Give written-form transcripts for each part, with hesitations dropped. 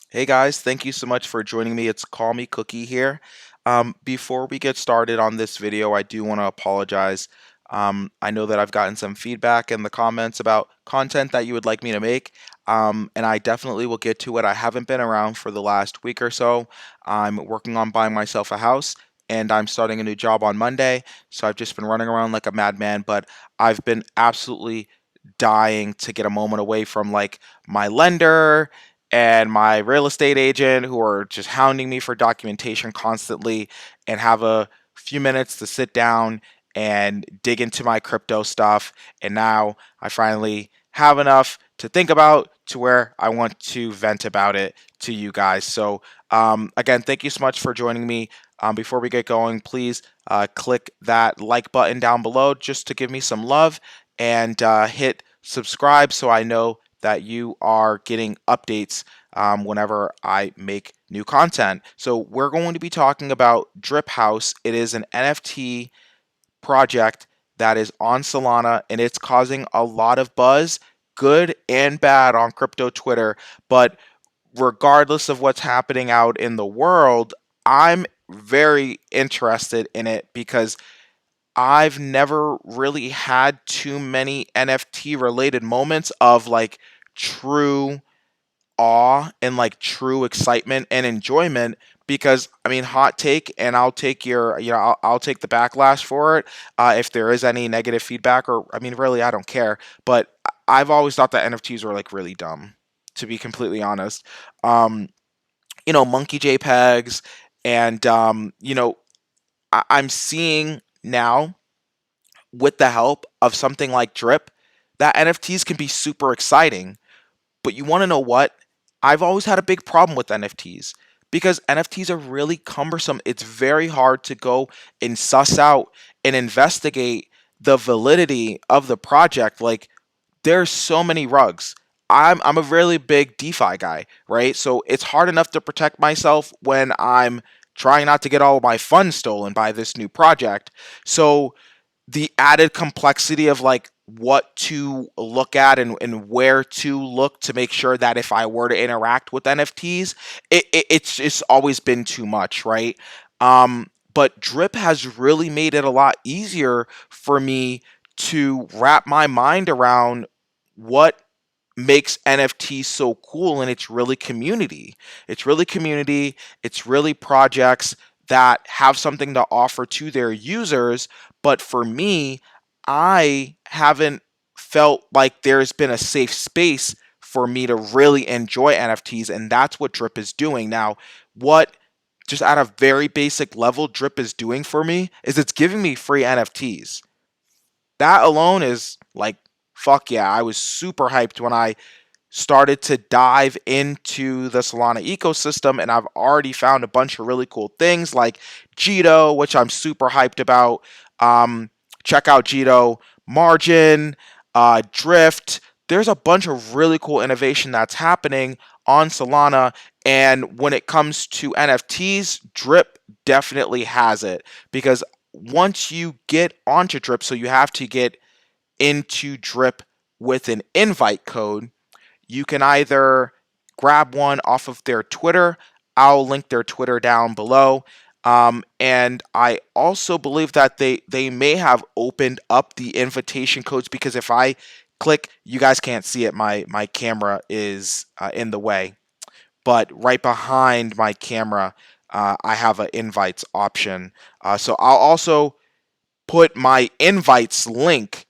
Hey guys, thank you so much for joining me. It's Call Me Cookie here. Before we get started on this video, I do want to apologize. I know that I've gotten some feedback in the comments about content that you would like me to make, and I definitely will get to it. I haven't been around for the last week or so. I'm working on buying myself a house, and I'm starting a new job on Monday, so I've just been running around like a madman, but I've been absolutely dying to get a moment away from like my lender and my real estate agent who are just hounding me for documentation constantly and have a few minutes to sit down and dig into my crypto stuff. And now I finally have enough to think about to where I want to vent about it to you guys. So, again, thank you so much for joining me. Before we get going, please click that like button down below just to give me some love and hit subscribe so I know that you are getting updates whenever I make new content. So we're going to be talking about Drip Haus. It is an NFT project that is on Solana and it's causing a lot of buzz, good and bad, on crypto Twitter. But regardless of what's happening out in the world, I'm very interested in it because I've never really had too many NFT related moments of like true awe and like true excitement and enjoyment because I mean hot take and I'll take your I'll take the backlash for it if there is any negative feedback or I mean really I don't care but I've always thought that NFTs were like really dumb to be completely honest. um Monkey JPEGs and I'm seeing now with the help of something like Drip that NFTs can be super exciting. But you want to know what? I've always had a big problem with NFTs because NFTs are really cumbersome. It's very hard to go and suss out and investigate the validity of the project. Like there's so many rugs. I'm a really big DeFi guy, right? So it's hard enough to protect myself when I'm trying not to get all of my funds stolen by this new project. So the added complexity of like what to look at and where to look to make sure that if I were to interact with NFTs, it's just always been too much, right? But Drip has really made it a lot easier for me to wrap my mind around what makes NFTs so cool, and it's really community. It's really community, it's really projects that have something to offer to their users. But for me, I haven't felt like there's been a safe space for me to really enjoy NFTs, and that's what Drip is doing. Now, what just at a very basic level Drip is doing for me is it's giving me free NFTs. That alone is like fuck yeah. I was super hyped when I started to dive into the Solana ecosystem, and I've already found a bunch of really cool things like Jito, which I'm super hyped about. Check out Jito, Margin, Drift. There's a bunch of really cool innovation that's happening on Solana. And when it comes to NFTs, Drip definitely has it because once you get onto Drip, so you have to get into Drip with an invite code. You can either grab one off of their Twitter. I'll link their Twitter down below. And I also believe that they may have opened up the invitation codes because if I click, you guys can't see it. My camera is in the way, but right behind my camera, I have an invites option. So I'll also put my invites link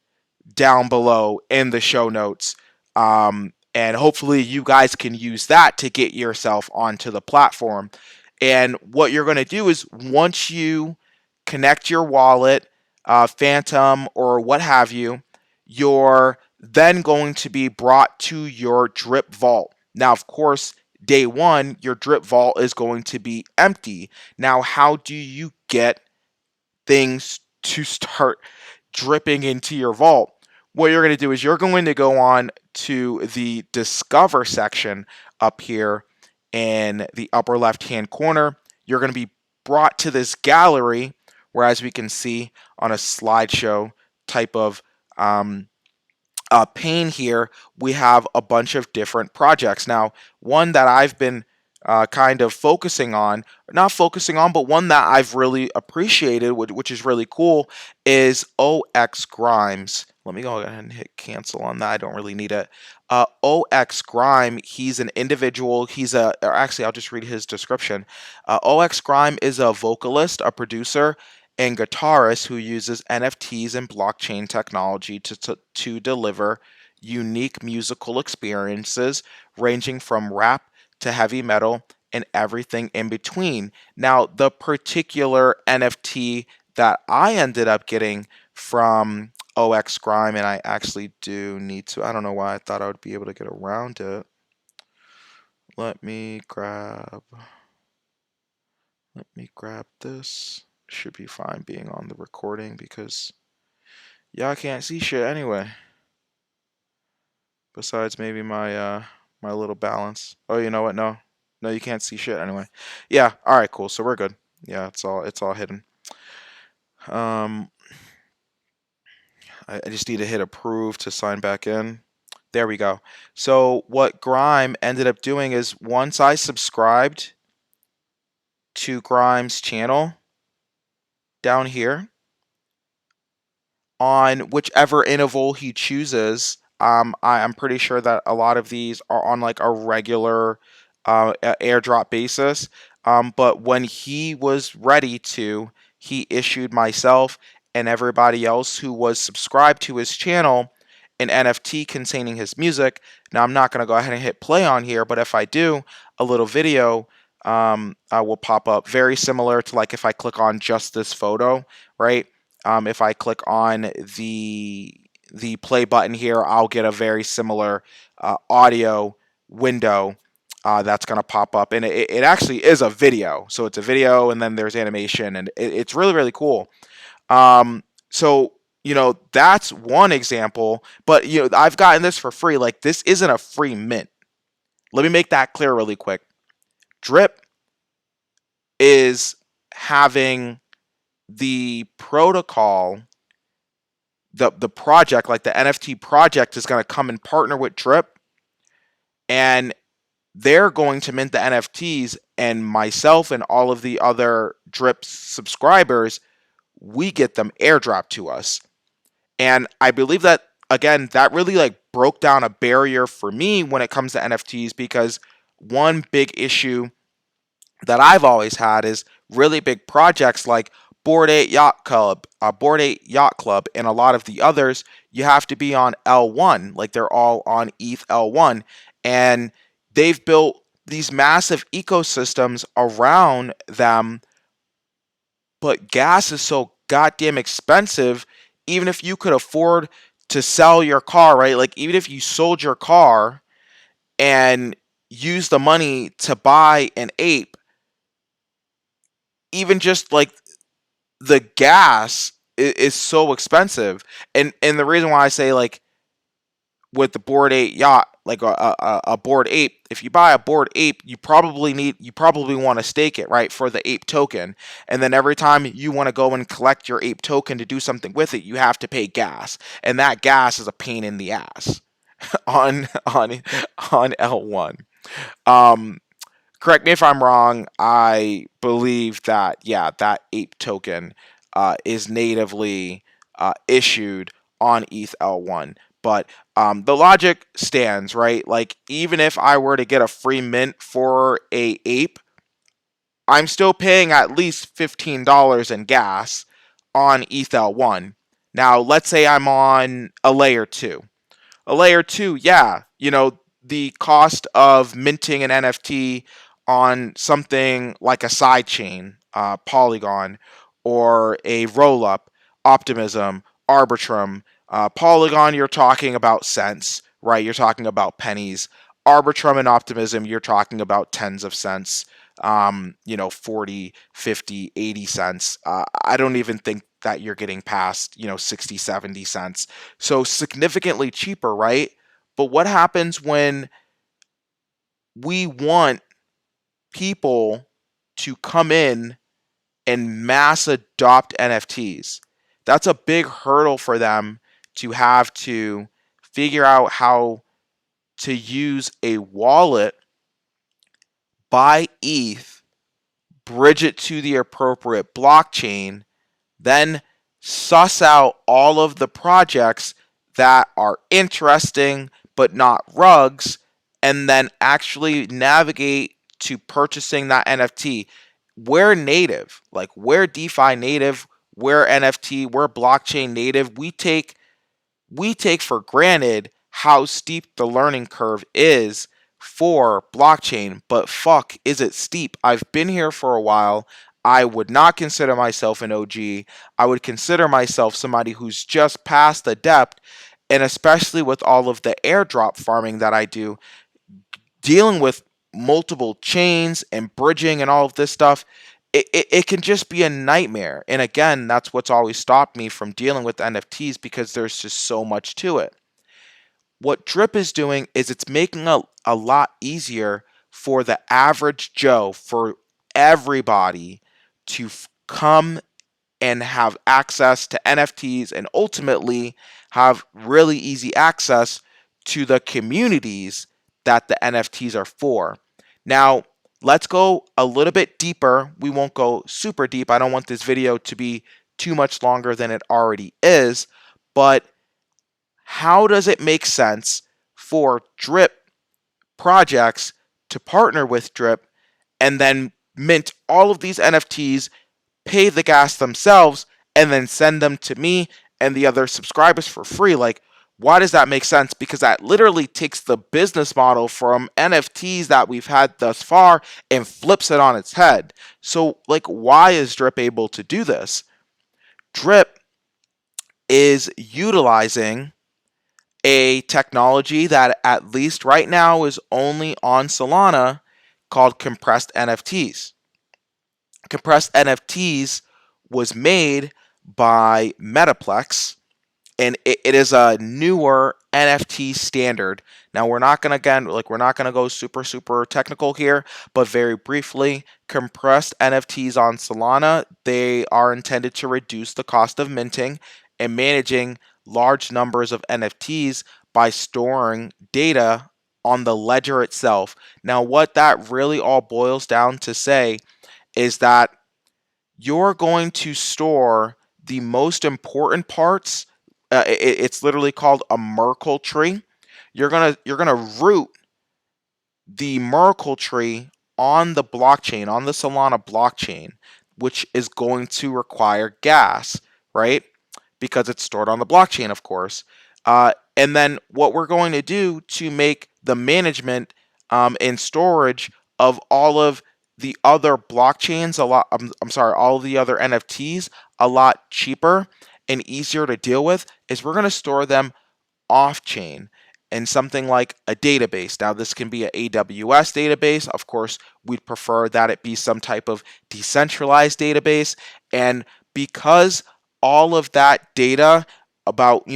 down below in the show notes. And hopefully you guys can use that to get yourself onto the platform. And what you're going to do is once you connect your wallet, Phantom, or what have you, you're then going to be brought to your Drip Vault. Now, of course, day one, your Drip Vault is going to be empty. Now, how do you get things to start dripping into your vault? What you're going to do is you're going to go on to the Discover section up here in the upper left hand corner. You're going to be brought to this gallery where, as we can see on a slideshow type of pane here, we have a bunch of different projects. Now, one that I've been kind of focusing on, not focusing on, but one that I've really appreciated, which is really cool, is OX Grimes. Let me go ahead and hit cancel on that. I don't really need it. OX Grime, he's an individual. Or actually, I'll just read his description. OX Grime is a vocalist, a producer, and guitarist who uses NFTs and blockchain technology to deliver unique musical experiences ranging from rap to heavy metal and everything in between. Now, the particular NFT that I ended up getting from OX Grime, and I actually do need to, I don't know why I thought I would be able to get around it. Let me grab this. Should be fine being on the recording because y'all can't see shit anyway. Besides maybe my little balance. Oh, you know what? No, you can't see shit anyway. Yeah. All right. Cool. So we're good. Yeah. It's all hidden. I just need to hit approve to sign back in. There we go. So what Grime ended up doing is once I subscribed to Grime's channel down here, on whichever interval he chooses. I'm pretty sure that a lot of these are on like a regular airdrop basis. But when he was ready to, he issued myself and everybody else who was subscribed to his channel an NFT containing his music. Now, I'm not going to go ahead and hit play on here, but if I do, a little video will pop up very similar to like if I click on just this photo, right? If I click on the play button here, I'll get a very similar audio window that's going to pop up. And it actually is a video. So it's a video and then there's animation and it's really, really cool. So, that's one example. But, I've gotten this for free. Like, this isn't a free mint. Let me make that clear really quick. Drip is having the protocol, the project, like the NFT project, is going to come and partner with Drip, and they're going to mint the NFTs, and myself and all of the other Drip subscribers, we get them airdropped to us. And I believe that, again, that really like broke down a barrier for me when it comes to NFTs, because one big issue that I've always had is really big projects like Bored Ape Yacht Club, and a lot of the others. You have to be on L1, like they're all on ETH L1, and they've built these massive ecosystems around them. But gas is so goddamn expensive. Even if you could afford to sell your car, right? Like even if you sold your car and used the money to buy an ape, even just like the gas is so expensive. And the reason why I say like with the Bored Ape yacht, like a Bored Ape, if you buy a Bored Ape, you probably want to stake it, right, for the ape token. And then every time you want to go and collect your ape token to do something with it, you have to pay gas. And that gas is a pain in the ass on L1. Um Correct me if I'm wrong. I believe that, yeah, that ape token is natively issued on ETH L1. But the logic stands, right? Like, even if I were to get a free mint for a ape, I'm still paying at least $15 in gas on ETH L1. Now, let's say I'm on a layer 2. A layer 2, yeah, the cost of minting an NFT on something like a sidechain, Polygon, or a rollup, Optimism, Arbitrum. Polygon, you're talking about cents, right? You're talking about pennies. Arbitrum and Optimism, you're talking about tens of cents, 40, 50, 80 cents. I don't even think that you're getting past, 60, 70 cents. So significantly cheaper, right? But what happens when we want people to come in and mass adopt NFTs? That's a big hurdle for them to have to figure out how to use a wallet buy ETH, bridge it to the appropriate blockchain, then suss out all of the projects that are interesting but not rugs, and then actually navigate to purchasing that NFT. We're native, like we're DeFi native, we're NFT, we're blockchain native. We take for granted how steep the learning curve is for blockchain, but fuck, is it steep? I've been here for a while. I would not consider myself an OG. I would consider myself somebody who's just past adept, and especially with all of the airdrop farming that I do, dealing with multiple chains and bridging and all of this stuff, it can just be a nightmare. And again, that's what's always stopped me from dealing with NFTs, because there's just so much to it. What Drip is doing is it's making a lot easier for the average Joe, for everybody to come and have access to NFTs, and ultimately have really easy access to the communities that the NFTs are for. Now, let's go a little bit deeper. We won't go super deep. I don't want this video to be too much longer than it already is, but how does it make sense for Drip projects to partner with Drip and then mint all of these NFTs, pay the gas themselves, and then send them to me and the other subscribers for free? Like, why does that make sense? Because that literally takes the business model from NFTs that we've had thus far and flips it on its head. So, like, why is Drip able to do this? Drip is utilizing a technology that, at least right now, is only on Solana, called compressed NFTs. Compressed NFTs was made by Metaplex, and it is a newer NFT standard. Now, we're not gonna go super technical here, but very briefly, compressed NFTs on Solana, they are intended to reduce the cost of minting and managing large numbers of NFTs by storing data on the ledger itself. Now, what that really all boils down to say is that you're going to store the most important parts. It's literally called a Merkle tree. You're gonna root the Merkle tree on the blockchain, on the Solana blockchain, which is going to require gas, right? Because it's stored on the blockchain, of course. And then what we're going to do to make the management and storage of all of the other blockchains I'm sorry, all of the other NFTs a lot cheaper and easier to deal with is we're going to store them off chain in something like a database. Now, this can be an AWS database. Of course, we'd prefer that it be some type of decentralized database. And because all of that data about,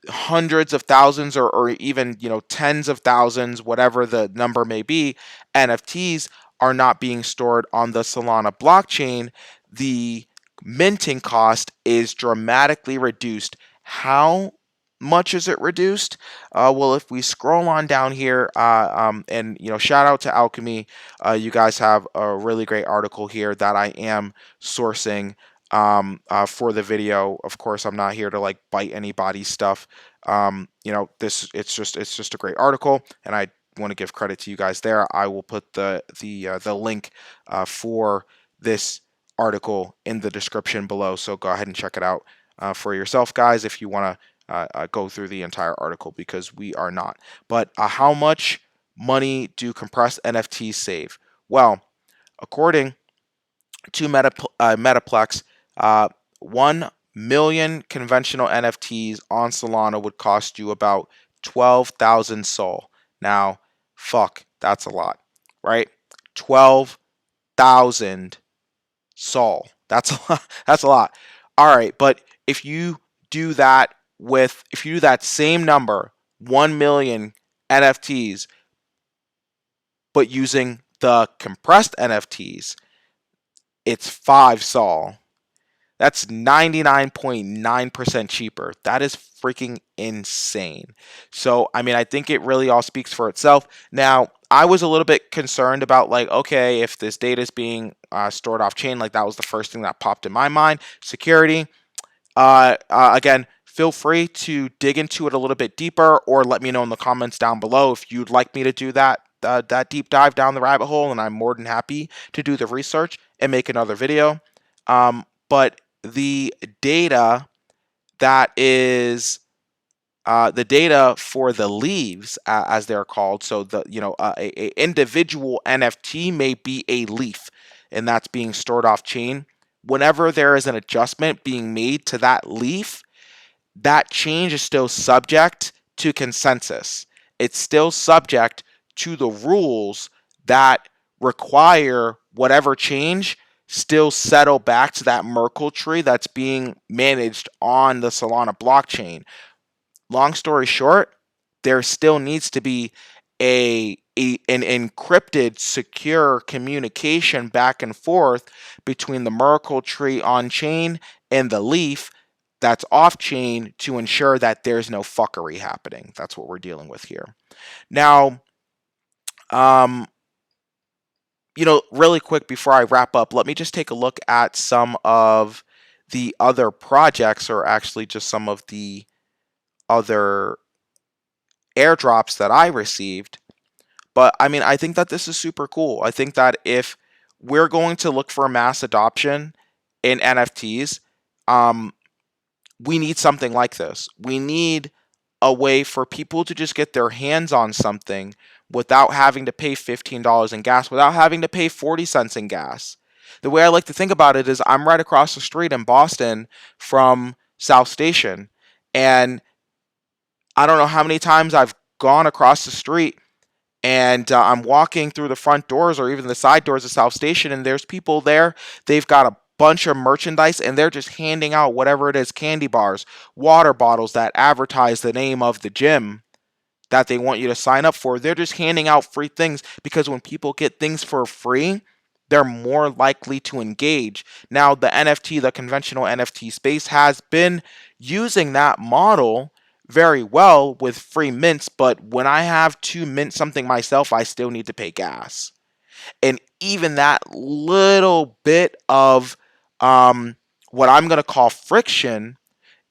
hundreds of thousands, or even, tens of thousands, whatever the number may be, NFTs are not being stored on the Solana blockchain, the minting cost is dramatically reduced. How much is it reduced? Well, if we scroll on down here, and shout out to Alchemy, you guys have a really great article here that I am sourcing for the video. Of course, I'm not here to like bite anybody's stuff. This it's just a great article, and I want to give credit to you guys there. I will put the link for this article in the description below, so go ahead and check it out for yourself, guys, if you want to go through the entire article, because we are not. But how much money do compressed NFTs save? Well, according to Metaplex, 1 million conventional NFTs on Solana would cost you about 12,000 SOL. Now, fuck, that's a lot, right? 12,000 SOL. That's a lot. That's a lot. All right, but if you do that same number, 1 million NFTs, but using the compressed NFTs, it's 5 SOL. That's 99.9% cheaper. That is freaking insane. So, I mean, I think it really all speaks for itself. Now, I was a little bit concerned about, like, okay, if this data is being stored off chain, like that was the first thing that popped in my mind. Security. Again, feel free to dig into it a little bit deeper, or let me know in the comments down below if you'd like me to do that deep dive down the rabbit hole, and I'm more than happy to do the research and make another video. But the data that is the data for the leaves, as they're called. So a individual NFT may be a leaf, and that's being stored off chain. Whenever there is an adjustment being made to that leaf, that change is still subject to consensus. It's still subject to the rules that require whatever change still settle back to that Merkle tree that's being managed on the Solana blockchain. Long story short, there still needs to be an encrypted, secure communication back and forth between the Merkle tree on chain and the leaf that's off chain to ensure that there's no fuckery happening. That's what we're dealing with here. Now, um, really quick before I wrap up, let me just take a look at some of the other projects, or actually just some of the other airdrops that I received. But I mean, I think that this is super cool. I think that if we're going to look for mass adoption in NFTs, um, we need something like this. We need a way for people to just get their hands on something without having to pay $15 in gas, without having to pay 40 cents in gas. The way I like to think about it is I'm right across the street in Boston from South Station, and I don't know how many times I've gone across the street and I'm walking through the front doors or even the side doors of South Station, and there's people there. They've got a bunch of merchandise, and they're just handing out whatever it is, candy bars, water bottles that advertise the name of the gym that they want you to sign up for. They're just handing out free things, because when people get things for free, they're more likely to engage. Now, the conventional NFT space has been using that model very well with free mints, but when I have to mint something myself, I still need to pay gas. And even that little bit of what I'm going to call friction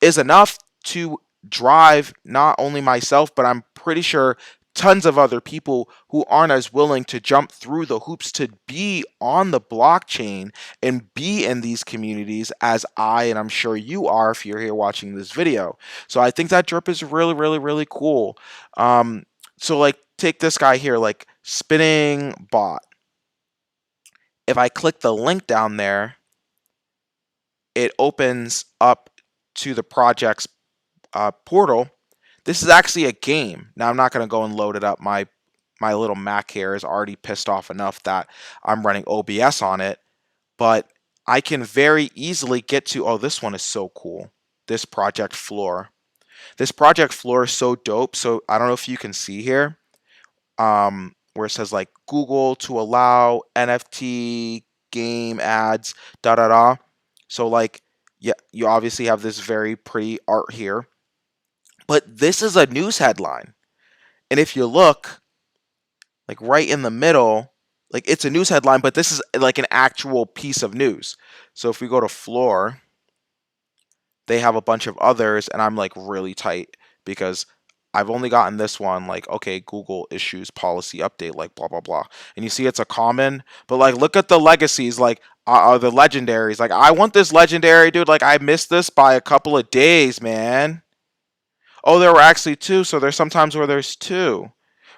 is enough to drive not only myself, but I'm pretty sure tons of other people who aren't as willing to jump through the hoops to be on the blockchain and be in these communities as I, and I'm sure you are if you're here watching this video. So I think that drip is really, really, really cool. So like, take this guy here, like spinning bot. If I click the link down there, it opens up to the project's portal. This is actually a game. Now, I'm not going to go and load it up. My little Mac here is already pissed off enough that I'm running OBS on it. But I can very easily get to, oh, this one is so cool. This project floor. This project floor is so dope. So I don't know if you can see here, where it says like Google to allow NFT game ads, da da da. So like, yeah, you obviously have this very pretty art here. But this is a news headline. And if you look, like right in the middle, like it's a news headline, but this is like an actual piece of news. So if we go to floor, they have a bunch of others, and I'm like really tight because I've only gotten this one, like, okay, Google issues policy update, like blah, blah, blah. And you see it's a common, but like, look at the legacies, like the legendaries. Like, I want this legendary, dude. Like, I missed this by a couple of days, man. Oh, there were actually two, so there's sometimes where there's two,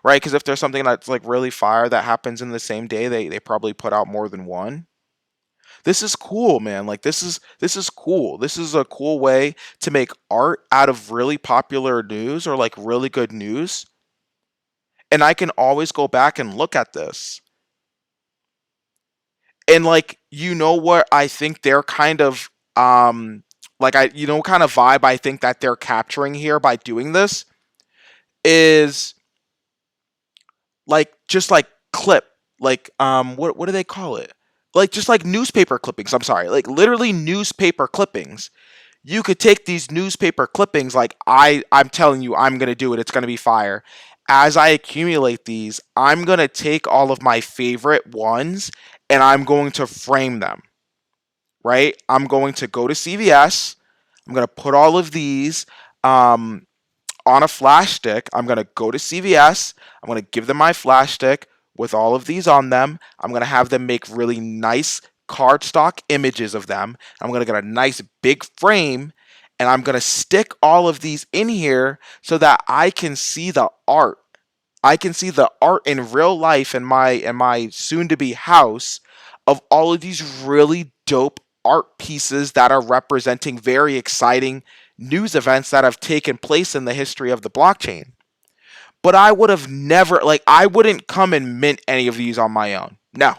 right? Because if there's something that's like really fire that happens in the same day, they probably put out more than one. This is cool, man. Like this is cool. This is a cool way to make art out of really popular news or like really good news. And I can always go back and look at this. And like, what I think they're kind of like kind of vibe I think that they're capturing here by doing this is like just like clip, like what do they call it? like just like newspaper clippings. I'm sorry, like literally newspaper clippings. You could take these newspaper clippings, like I'm telling you, I'm gonna do it. It's gonna be fire. As I accumulate these, I'm gonna take all of my favorite ones and I'm going to frame them. Right? I'm going to go to CVS. I'm gonna put all of these. On a flash stick. I'm going to go to CVS. I'm going to give them my flash stick with all of these on them. I'm going to have them make really nice cardstock images of them. I'm going to get a nice big frame and I'm going to stick all of these in here so that I can see the art. I can see the art in real life in my soon to be house of all of these really dope art pieces that are representing very exciting news events that have taken place in the history of the blockchain. But I would have never, like, I wouldn't come and mint any of these on my own. No,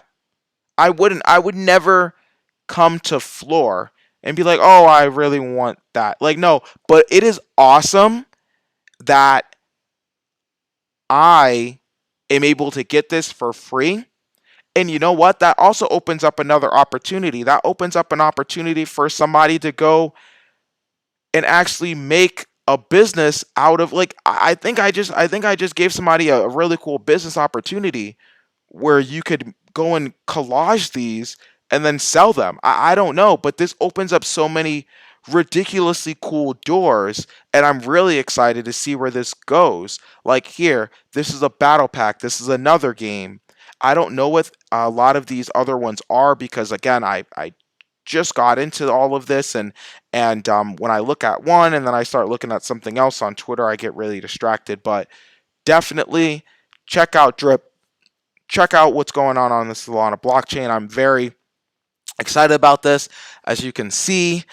I wouldn't. I would never come to Floor and be like, oh, I really want that. Like, no, but it is awesome that I am able to get this for free. And you know what? That also opens up another opportunity. That opens up an opportunity for somebody to go and actually make a business out of, like, I think I just gave somebody a really cool business opportunity where you could go and collage these and then sell them. I don't know, but this opens up so many ridiculously cool doors, and I'm really excited to see where this goes. Like here, this is a battle pack. This is another game. I don't know what a lot of these other ones are because again, I just got into all of this and when I look at one and then I start looking at something else on Twitter, I get really distracted. But definitely check out Drip. Check out what's going on the Solana blockchain. I'm very excited about this. As you can see,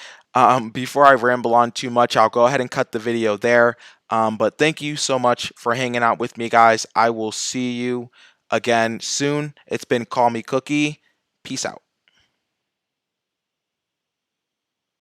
before I ramble on too much, I'll go ahead and cut the video there. But thank you so much for hanging out with me, guys. I will see you again soon. It's been Call Me Cookie. Peace out.